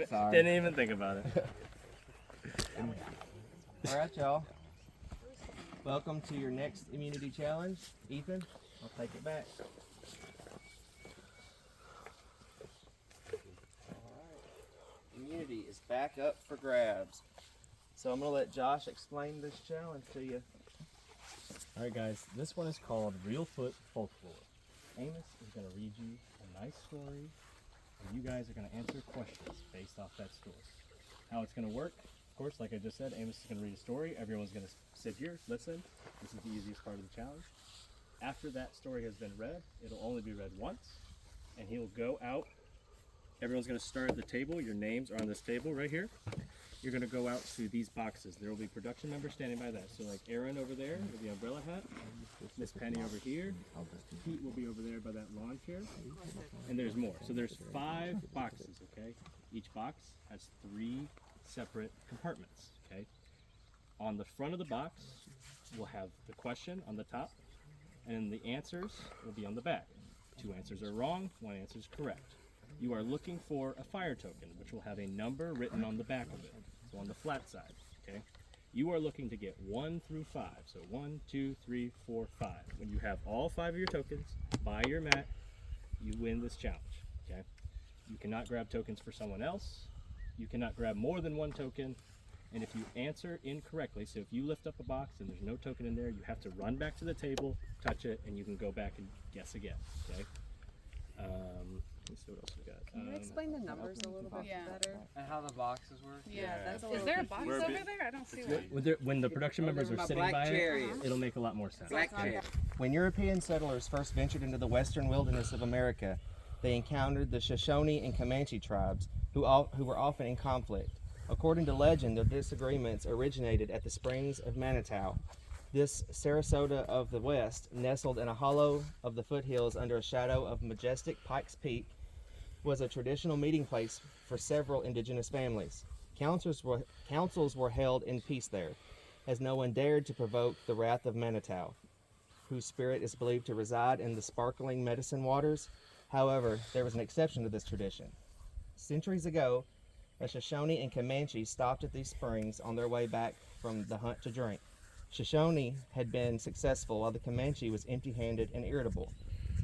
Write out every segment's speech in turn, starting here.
Sorry. Didn't even think about it. All right, y'all. Welcome to your next immunity challenge. Ethan, I'll take it back. Immunity is back up for grabs. So I'm going to let Josh explain this challenge to you. Alright guys, this one is called Reelfoot Folklore. Amos is going to read you a nice story, and you guys are going to answer questions based off that story. How it's going to work, of course, like I just said, Amos is going to read a story, everyone's going to sit here, listen. This is the easiest part of the challenge. After that story has been read, it'll only be read once, and he'll go out. Everyone's going to start at the table. Your names are on this table right here. You're going to go out to these boxes. There will be production members standing by that. So like Aaron over there with the umbrella hat, Miss Penny over here, Pete will be over there by that lawn chair, and there's more. So there's 5 boxes, okay? Each box has 3 separate compartments, okay? On the front of the box, we'll have the question on the top, and the answers will be on the back. 2 answers are wrong, 1 answer is correct. You are looking for a fire token, which will have a number written on the back of it. So on the flat side, okay? You are looking to get 1 through 5. So 1, 2, 3, 4, 5. When you have all 5 of your tokens by your mat, you win this challenge, okay? You cannot grab tokens for someone else. You cannot grab more than 1 token. And if you answer incorrectly, so if you lift up a box and there's no token in there, you have to run back to the table, touch it, and you can go back and guess again, okay? Let's see what else we got. Can you explain the numbers a little bit better? And how the boxes work? Yeah, that's a Is little there a box confusing. over there? I don't see one. When the production members are sitting by it, it'll make a lot more sense. Black chair. When European settlers first ventured into the western wilderness of America, they encountered the Shoshone and Comanche tribes, who were often in conflict. According to legend, their disagreements originated at the springs of Manitou. This Sarasota of the West, nestled in a hollow of the foothills under a shadow of majestic Pikes Peak, was a traditional meeting place for several indigenous families. Councils were held in peace there, as no one dared to provoke the wrath of Manitou, whose spirit is believed to reside in the sparkling medicine waters. However, there was an exception to this tradition. Centuries ago, a Shoshone and Comanche stopped at these springs on their way back from the hunt to drink. Shoshone had been successful, while the Comanche was empty-handed and irritable.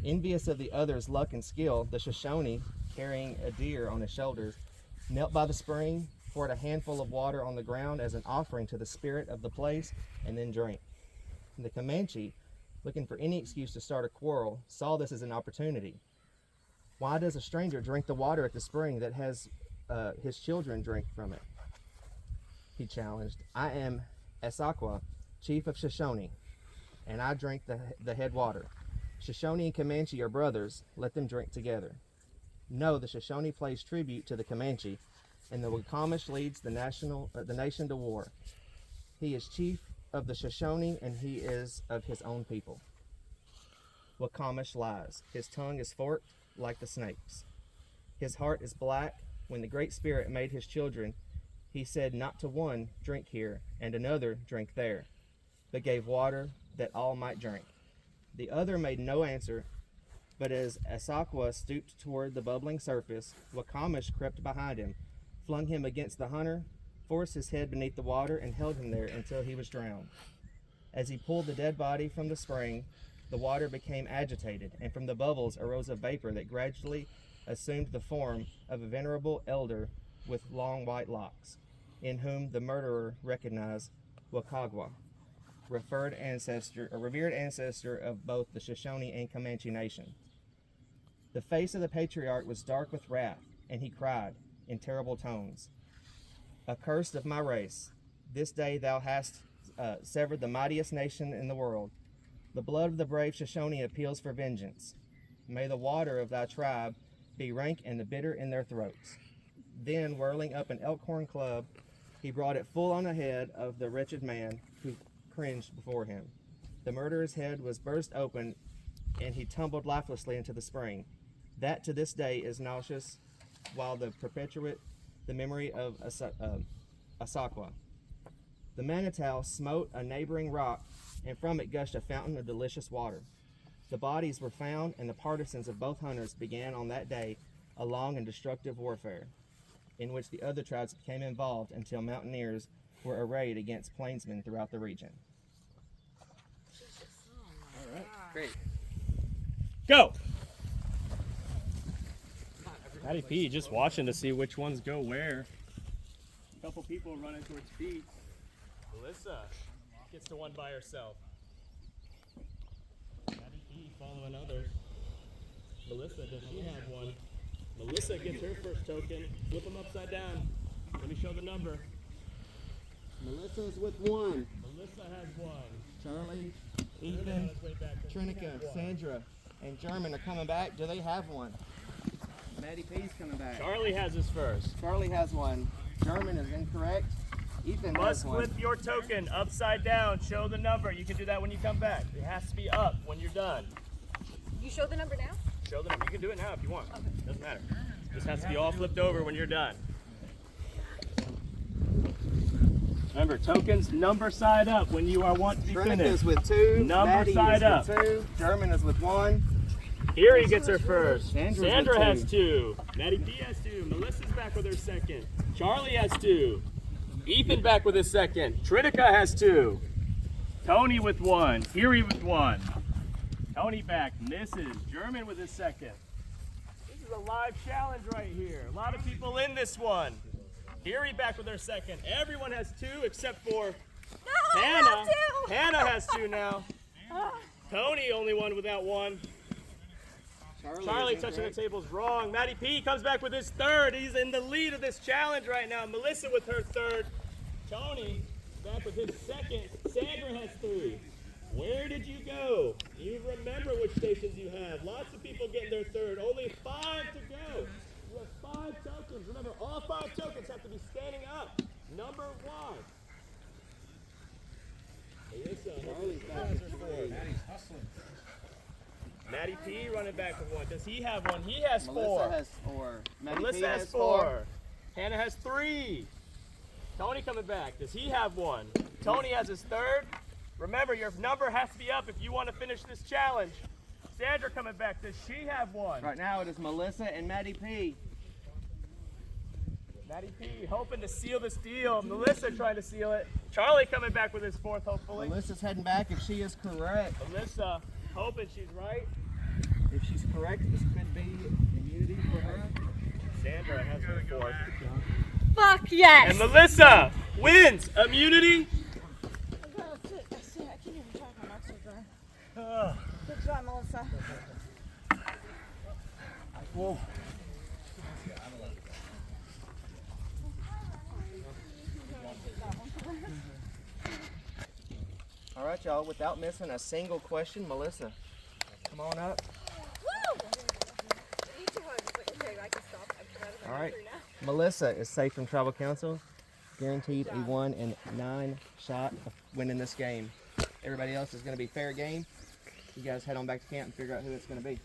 Envious of the other's luck and skill, the Shoshone, carrying a deer on his shoulders, knelt by the spring, poured a handful of water on the ground as an offering to the spirit of the place, and then drank. The Comanche, looking for any excuse to start a quarrel, saw this as an opportunity. Why does a stranger drink the water at the spring that has his children drink from it? He challenged. I am Asakwa, chief of Shoshone, and I drink the head water. Shoshone and Comanche are brothers. Let them drink together. No, the Shoshone pays tribute to the Comanche, and the Wakimash leads the nation to war. He is chief of the Shoshone, and he is of his own people. Wakimash lies. His tongue is forked like the snake's. His heart is black. When the Great Spirit made his children, he said not to one, drink here, and another, drink there, but gave water that all might drink. The other made no answer, but as Asakwa stooped toward the bubbling surface, Wakimash crept behind him, flung him against the hunter, forced his head beneath the water, and held him there until he was drowned. As he pulled the dead body from the spring, the water became agitated, and from the bubbles arose a vapor that gradually assumed the form of a venerable elder with long white locks, in whom the murderer recognized Wakagwa, revered ancestor of both the Shoshone and Comanche nation. The face of the patriarch was dark with wrath, and he cried in terrible tones, "Accursed of my race, this day thou hast severed the mightiest nation in the world. The blood of the brave Shoshone appeals for vengeance. May the water of thy tribe be rank and the bitter in their throats." Then, whirling up an elkhorn club, he brought it full on the head of the wretched man, who cringed before him. The murderer's head was burst open, and he tumbled lifelessly into the spring. That to this day is nauseous, while they perpetuate the memory of Asakwa. The Manitou smote a neighboring rock, and from it gushed a fountain of delicious water. The bodies were found, and the partisans of both hunters began on that day a long and destructive warfare. in which the other tribes became involved until mountaineers were arrayed against plainsmen throughout the region. All right. Great. Go! Matty P just watching to see which ones go where. A couple people running towards feet. Melissa gets to one by herself. Matty P following others. Melissa, does she have one? Melissa gets her first token. Flip them upside down. Let me show the number. Melissa's with one. Melissa has one. Charlie, Ethan, Ethan, way back. Trinica, Sandra, and German are coming back. Do they have one? Maddie P's coming back. Charlie has his first. Charlie has one. German is incorrect. Ethan has Must one. flip your token upside down. Show the number. You can do that when you come back. It has to be up when you're done. You show the number now? Show the number. You can do it now if you want. Doesn't matter. Just has to be all flipped over when you're done. Remember, tokens number side up when you want to be Trinica's finished. with two. Number Maddie side is with two. German is with one. Erie gets her first. Sandra's Sandra with has two. Maddie P has two. Melissa's back with her second. Charlie has two. Ethan back with his second. Trinica has two. Tony with one. Erie with one. Tony back. Misses. German with his second. This is a live challenge right here. A lot of people in this one. Erie back with her second. Everyone has two except for Hannah. Hannah has two now. Tony only one without one. Charlie touching the table's wrong. Matty P comes back with his third. He's in the lead of this challenge right now. Melissa with her third. Tony back with his second. Sandra has three. Where did you go? You remember which stations you have. Lots of people getting their third. Only 5 to go. You have 5 tokens. Remember, all 5 tokens have to be standing up. Number 1. Melissa, Maddie's hustling. Matty P running back with one. Does he have one? He has 4. Melissa has 4. Maddie P Melissa has 4. Hannah has 3. Tony coming back. Does he have one? Tony has his third. Remember, your number has to be up if you want to finish this challenge. Sandra coming back. Does she have one? Right now it is Melissa and Maddie P. Matty P hoping to seal this deal. Melissa trying to seal it. Charlie coming back with his 4th, hopefully. Melissa's heading back if she is correct. Melissa hoping she's right. If she's correct, this could be immunity for her. Sandra has her 4th. Fuck yes! And Melissa wins immunity. I can't even talk. I'm not so dry. Good job, Melissa. Whoa. All right, y'all. Without missing a single question, Melissa, come on up. All right. Melissa is safe from tribal council, guaranteed a 1 in 9 shot of winning this game. Everybody else is going to be fair game. You guys head on back to camp and figure out who it's going to be.